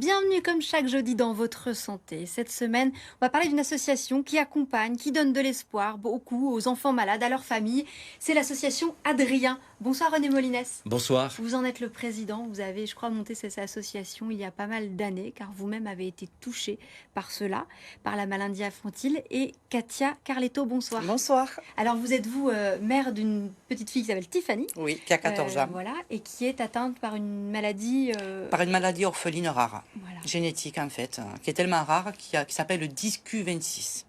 Bienvenue comme chaque jeudi dans votre santé. Cette semaine, on va parler d'une association qui accompagne, qui donne de l'espoir beaucoup aux enfants malades, à leurs familles. C'est l'association Adrien. Bonsoir René Molines. Bonsoir. Vous en êtes le président. Vous avez, je crois, monté cette association il y a pas mal d'années, car vous-même avez été touché par cela, par la maladie infantile. Et Katia Carletto, bonsoir. Bonsoir. Alors vous êtes vous mère d'une petite fille qui s'appelle Tiffany. Oui, qui a 14 ans. Voilà, et qui est atteinte par une maladie... Par une maladie orpheline rare, Voilà. génétique en fait, qui est tellement rare qui s'appelle le 10Q26.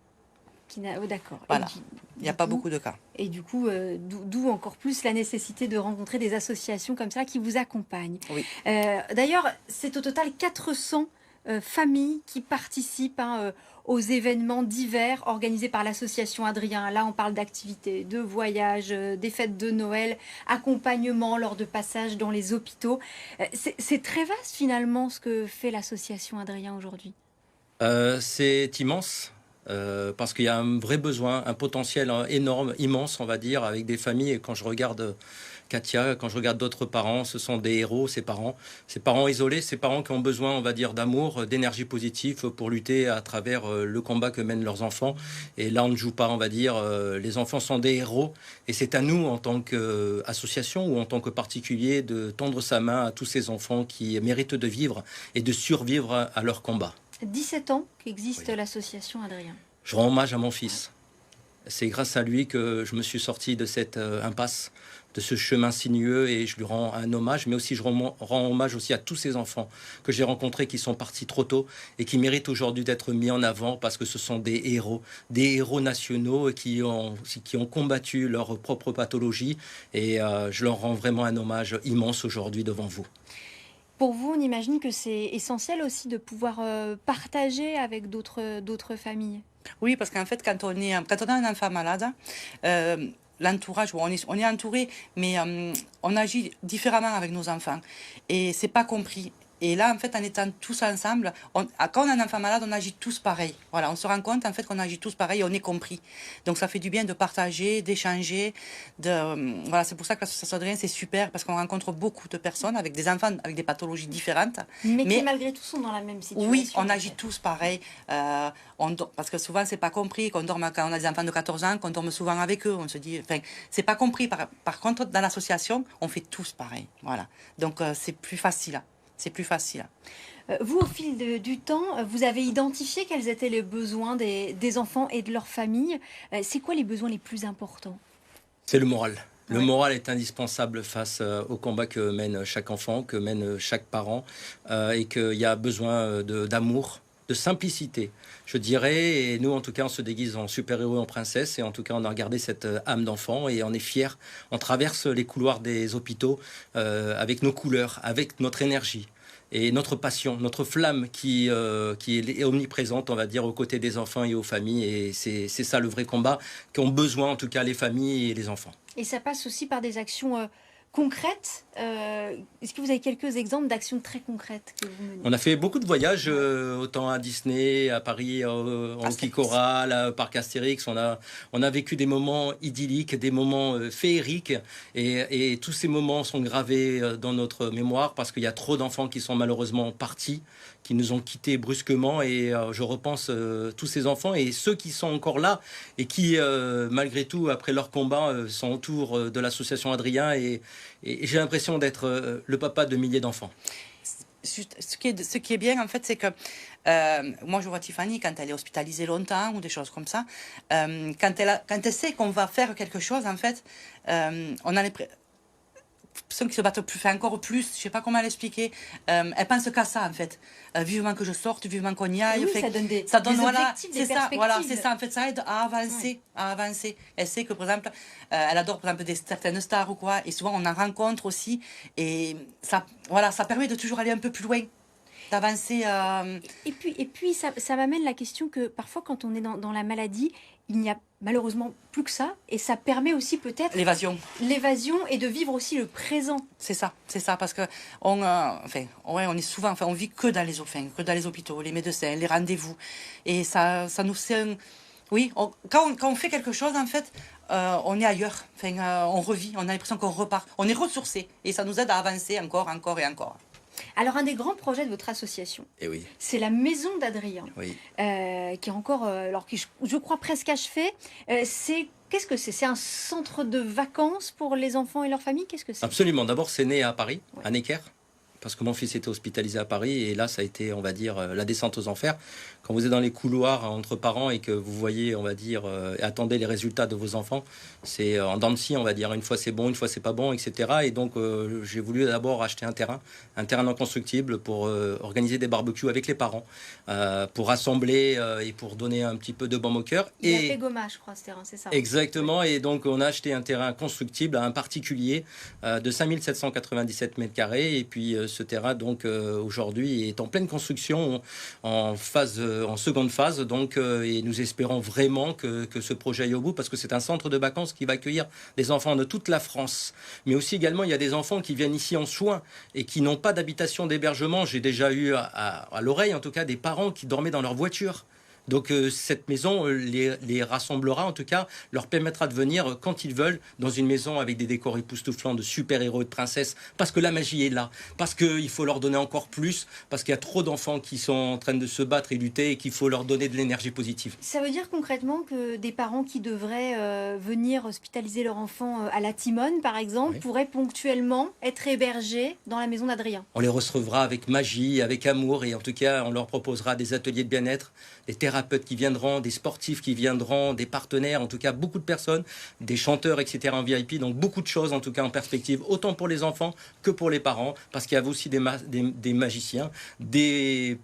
Oh, d'accord. Voilà, il n'y a pas beaucoup de cas. Et du coup, d'où encore plus la nécessité de rencontrer des associations comme ça qui vous accompagnent. Oui. D'ailleurs, c'est au total 400 familles qui participent aux événements divers organisés par l'association Adrien. Là, on parle d'activités, de voyages, des fêtes de Noël, accompagnement lors de passages dans les hôpitaux. C'est très vaste finalement ce que fait l'association Adrien aujourd'hui. C'est immense. Parce qu'il y a un vrai besoin, un potentiel énorme, immense, on va dire, avec des familles. Et quand je regarde Katia, quand je regarde d'autres parents, ce sont des héros, ces parents isolés, ces parents qui ont besoin, on va dire, d'amour, d'énergie positive pour lutter à travers le combat que mènent leurs enfants. Et là, on ne joue pas, on va dire, les enfants sont des héros. Et c'est à nous, en tant qu'association ou en tant que particulier, de tendre sa main à tous ces enfants qui méritent de vivre et de survivre à leur combat. 17 ans qu'existe l'association Adrien. Je rends hommage à mon fils. C'est grâce à lui que je me suis sorti de cette impasse, de ce chemin sinueux, et je lui rends un hommage, mais aussi je rends hommage aussi à tous ces enfants que j'ai rencontrés qui sont partis trop tôt et qui méritent aujourd'hui d'être mis en avant parce que ce sont des héros nationaux qui ont combattu leur propre pathologie, et je leur rends vraiment un hommage immense aujourd'hui devant vous. Pour vous, on imagine que c'est essentiel aussi de pouvoir partager avec d'autres familles. Oui, parce qu'en fait, quand on a un enfant malade, l'entourage, on est entouré, mais on agit différemment avec nos enfants. Et c'est pas compris. Et là, en fait, en étant tous ensemble, quand on a un enfant malade, on agit tous pareil. Voilà, on se rend compte en fait qu'on agit tous pareil et on est compris. Donc ça fait du bien de partager, d'échanger. Voilà, c'est pour ça que l'association Adrien, c'est super, parce qu'on rencontre beaucoup de personnes avec des enfants avec des pathologies différentes. Mais qui malgré tout sont dans la même situation. Oui, on agit tous pareil. Parce que souvent, c'est pas compris quand on a des enfants de 14 ans, qu'on dorme souvent avec eux. On se dit, enfin, c'est pas compris. Par contre, dans l'association, on fait tous pareil. Voilà. Donc c'est plus facile. C'est plus facile. Vous, au fil du temps, vous avez identifié quels étaient les besoins des enfants et de leur famille. C'est quoi les besoins les plus importants? C'est le moral. Le moral est indispensable face au combat que mène chaque enfant, que mène chaque parent, et qu'il y a besoin d'amour, de simplicité, je dirais. Et nous, en tout cas, on se déguise en super-héros, en princesse. Et en tout cas, on a regardé cette âme d'enfant et on est fiers. On traverse les couloirs des hôpitaux avec nos couleurs, avec notre énergie et notre passion, notre flamme qui est omniprésente, on va dire, aux côtés des enfants et aux familles. Et c'est ça le vrai combat qu'ont besoin, en tout cas, les familles et les enfants. Et ça passe aussi par des actions concrètes. Est-ce que vous avez quelques exemples d'actions très concrètes que vous menez? On a fait beaucoup de voyages, autant à Disney, à Paris, en ski choral, au parc Astérix. On a vécu des moments idylliques, des moments féeriques, et tous ces moments sont gravés dans notre mémoire parce qu'il y a trop d'enfants qui sont malheureusement partis, qui nous ont quittés brusquement, et je repense tous ces enfants et ceux qui sont encore là et qui, malgré tout, après leur combat, sont autour de l'association Adrien, et j'ai l'impression d'être le papa de milliers d'enfants. Ce qui est bien, en fait, c'est que moi, je vois Tiffany, quand elle est hospitalisée longtemps ou des choses comme ça, quand elle sait qu'on va faire quelque chose, en fait, on a l'impression qui se battent plus, encore plus, je sais pas comment l'expliquer. Elle pense qu'à ça, en fait. Vivement que je sorte, vivement qu'on y aille. Oui, fait, ça donne des voilà, objectifs, c'est des ça, voilà, c'est perspectives. ça. En fait, ça aide à avancer, à avancer. Elle sait que, par exemple, elle adore, par exemple, certaines stars ou quoi, et souvent on en rencontre aussi, et ça, voilà, ça permet de toujours aller un peu plus loin, d'avancer. Et puis ça m'amène la question que parfois, quand on est dans la maladie, il n'y a malheureusement plus que ça, et ça permet aussi peut-être L'évasion et de vivre aussi le présent. C'est ça, parce que on est souvent, on vit que dans les hôpitaux, les médecins, les rendez-vous, et ça nous c'est oui, quand on fait quelque chose, en fait, on est ailleurs, on revit, on a l'impression qu'on repart, on est ressourcé, et ça nous aide à avancer encore et encore. Alors, un des grands projets de votre association, Et oui, c'est la maison d'Adrien, oui. qui est encore, alors qui, je crois, presque achevée. Qu'est-ce que c'est? C'est un centre de vacances pour les enfants et leurs familles? Qu'est-ce que c'est? Absolument. D'abord, c'est né à Paris, Ouais. à Necker, parce que mon fils était hospitalisé à Paris, et là, ça a été, on va dire, la descente aux enfers. Quand vous êtes dans les couloirs entre parents et que vous voyez, on va dire, attendez les résultats de vos enfants, c'est en dents de scie, on va dire. Une fois c'est bon, une fois c'est pas bon, etc. Et donc, j'ai voulu d'abord acheter un terrain non constructible pour organiser des barbecues avec les parents, pour rassembler et pour donner un petit peu de baume au cœur. Il y a Et Pégoma, je crois, ce terrain, c'est ça? exactement, et donc on a acheté un terrain constructible à un particulier de 5797 mètres carrés, et puis ce terrain donc aujourd'hui est en pleine construction en seconde phase, donc et nous espérons vraiment que ce projet aille au bout, parce que c'est un centre de vacances qui va accueillir des enfants de toute la France, mais aussi également il y a des enfants qui viennent ici en soins et qui n'ont pas d'habitation d'hébergement. J'ai déjà eu à l'oreille en tout cas des parents qui dormaient dans leur voiture. Donc cette maison les rassemblera, en tout cas, leur permettra de venir quand ils veulent dans une maison avec des décors époustouflants de super-héros et de princesses, parce que la magie est là, parce qu'il faut leur donner encore plus, parce qu'il y a trop d'enfants qui sont en train de se battre et lutter et qu'il faut leur donner de l'énergie positive. Ça veut dire concrètement que des parents qui devraient venir hospitaliser leur enfant à la Timone, par exemple, Oui. pourraient ponctuellement être hébergés dans la maison d'Adrien. On les recevra avec magie, avec amour, et en tout cas, on leur proposera des ateliers de bien-être, des thérapeutes qui viendront, des sportifs qui viendront, des partenaires, en tout cas beaucoup de personnes, des chanteurs, etc. en VIP, donc beaucoup de choses en tout cas en perspective, autant pour les enfants que pour les parents, parce qu'il y a aussi des magiciens, des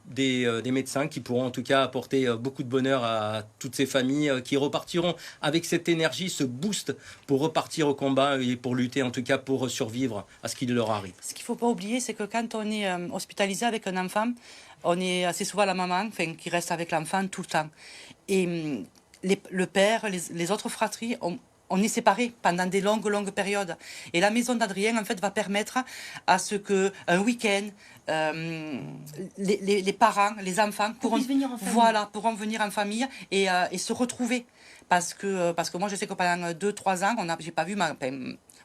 médecins qui pourront en tout cas apporter beaucoup de bonheur à toutes ces familles qui repartiront avec cette énergie, ce boost pour repartir au combat et pour lutter en tout cas pour survivre à ce qui leur arrive. Ce qu'il ne faut pas oublier, c'est que quand on est hospitalisé avec un enfant, on est assez souvent la maman qui reste avec l'enfant tout le temps. Et le père, les autres fratries, on est séparés pendant des longues périodes. Et la maison d'Adrien, en fait, va permettre à ce qu'un week-end, les parents, les enfants pourront venir en famille. Voilà, pourront venir en famille et se retrouver. Parce que moi, je sais que pendant 2-3 ans, j'ai pas vu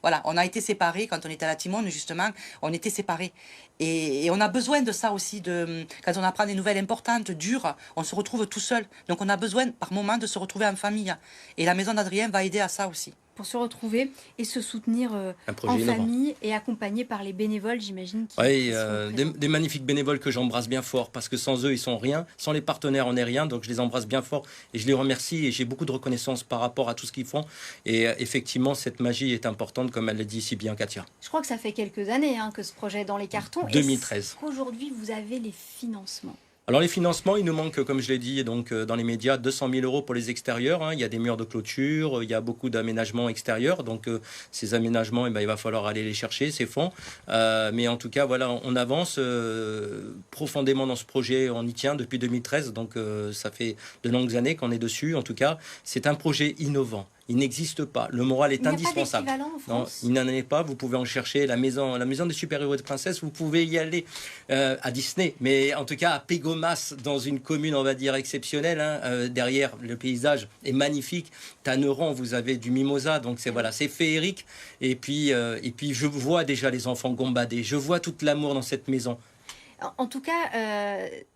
voilà, on a été séparés quand on était à la Timone, justement, on était séparés. Et on a besoin de ça aussi, quand on apprend des nouvelles importantes, dures, on se retrouve tout seul. Donc on a besoin par moment de se retrouver en famille. Et la maison d'Adrien va aider à ça aussi. Pour se retrouver et se soutenir en innovant. Famille et accompagnés par les bénévoles, j'imagine. Oui, des magnifiques bénévoles que j'embrasse bien fort, parce que sans eux, ils sont rien. Sans les partenaires, on n'est rien. Donc je les embrasse bien fort et je les remercie, et j'ai beaucoup de reconnaissance par rapport à tout ce qu'ils font. Et effectivement, cette magie est importante, comme elle le dit si bien Katia. Je crois que ça fait quelques années que ce projet est dans les cartons. 2013. Est-ce qu'aujourd'hui, vous avez les financements? Alors les financements, il nous manque, comme je l'ai dit, donc dans les médias, 200 000 euros pour les extérieurs. Il y a des murs de clôture, il y a beaucoup d'aménagements extérieurs. Donc ces aménagements, il va falloir aller les chercher, ces fonds. Mais en tout cas, voilà, on avance profondément dans ce projet. On y tient depuis 2013, donc ça fait de longues années qu'on est dessus. En tout cas, c'est un projet innovant. Il n'existe pas. Le moral est indispensable. Non, il n'en est pas. Vous pouvez en chercher. La maison des super-héros et de princesses, vous pouvez y aller à Disney. Mais en tout cas, à Pégomas, dans une commune, on va dire, exceptionnelle. Derrière, le paysage est magnifique. Tanneron, vous avez du mimosa. Donc, c'est féerique. Et puis, je vois déjà les enfants gambader. Je vois tout l'amour dans cette maison. En tout cas,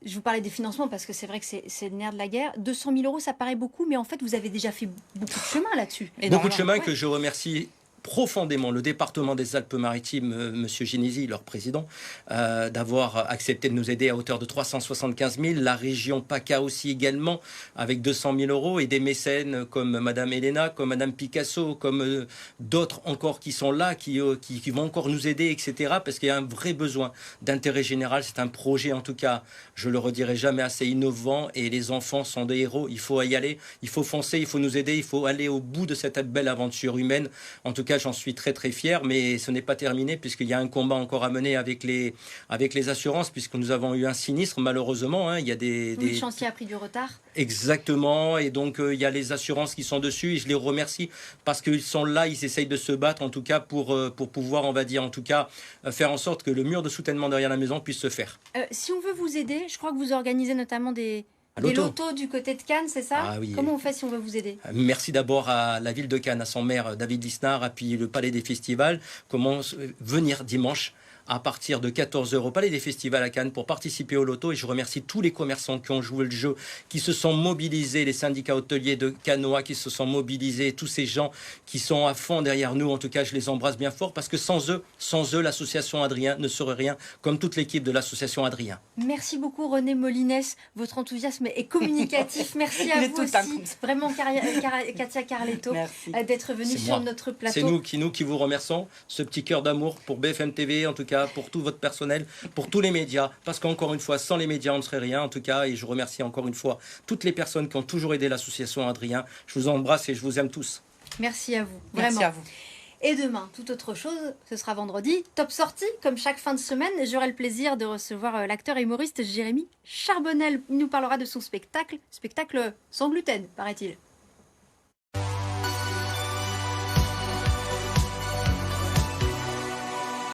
je vous parlais des financements parce que c'est vrai que c'est le nerf de la guerre. 200 000 euros, ça paraît beaucoup, mais en fait, vous avez déjà fait beaucoup de chemin là-dessus. Beaucoup de chemin que je remercie profondément le département des Alpes-Maritimes, Monsieur Génési, leur président, d'avoir accepté de nous aider à hauteur de 375 000. La région PACA aussi également, avec 200 000 euros, et des mécènes comme Madame Elena, comme Madame Picasso, comme d'autres encore qui sont là, qui vont encore nous aider, etc. Parce qu'il y a un vrai besoin d'intérêt général. C'est un projet, en tout cas, je le redirai jamais assez, innovant, et les enfants sont des héros. Il faut y aller, il faut foncer, il faut nous aider, il faut aller au bout de cette belle aventure humaine. En tout cas, j'en suis très fier, mais ce n'est pas terminé, puisqu'il y a un combat encore à mener avec les assurances, puisque nous avons eu un sinistre, malheureusement. Il y a le chantier a pris du retard. Exactement, et donc il y a les assurances qui sont dessus, et je les remercie parce qu'ils sont là, ils essayent de se battre, en tout cas pour pouvoir, on va dire, en tout cas, faire en sorte que le mur de soutènement derrière la maison puisse se faire. Si on veut vous aider, je crois que vous organisez notamment des lotos du côté de Cannes, c'est ça? Oui. Comment on fait si on veut vous aider? Merci d'abord à la ville de Cannes, à son maire David Lisnard, et puis le Palais des Festivals. Comment venir dimanche à partir de 14 € au Palais des Festivals à Cannes pour participer au loto. Et je remercie tous les commerçants qui ont joué le jeu, qui se sont mobilisés, les syndicats hôteliers de Canoa qui se sont mobilisés, tous ces gens qui sont à fond derrière nous. En tout cas, je les embrasse bien fort parce que sans eux, l'association Adrien ne serait rien, comme toute l'équipe de l'association Adrien. Merci beaucoup René Molinès, votre enthousiasme est communicatif. Merci à vous aussi, vraiment Katia Carletto, d'être venue sur notre plateau. C'est nous qui vous remercions, ce petit cœur d'amour pour BFM TV, en tout cas pour tout votre personnel, pour tous les médias, parce qu'encore une fois, sans les médias, on ne serait rien, en tout cas, et je remercie encore une fois toutes les personnes qui ont toujours aidé l'association Adrien. Je vous embrasse et je vous aime tous. Merci à vous, vraiment. Merci à vous. Et demain, tout autre chose, ce sera vendredi, top sortie, comme chaque fin de semaine. J'aurai le plaisir de recevoir l'acteur et humoriste Jérémy Charbonnel. Il nous parlera de son spectacle sans gluten, paraît-il.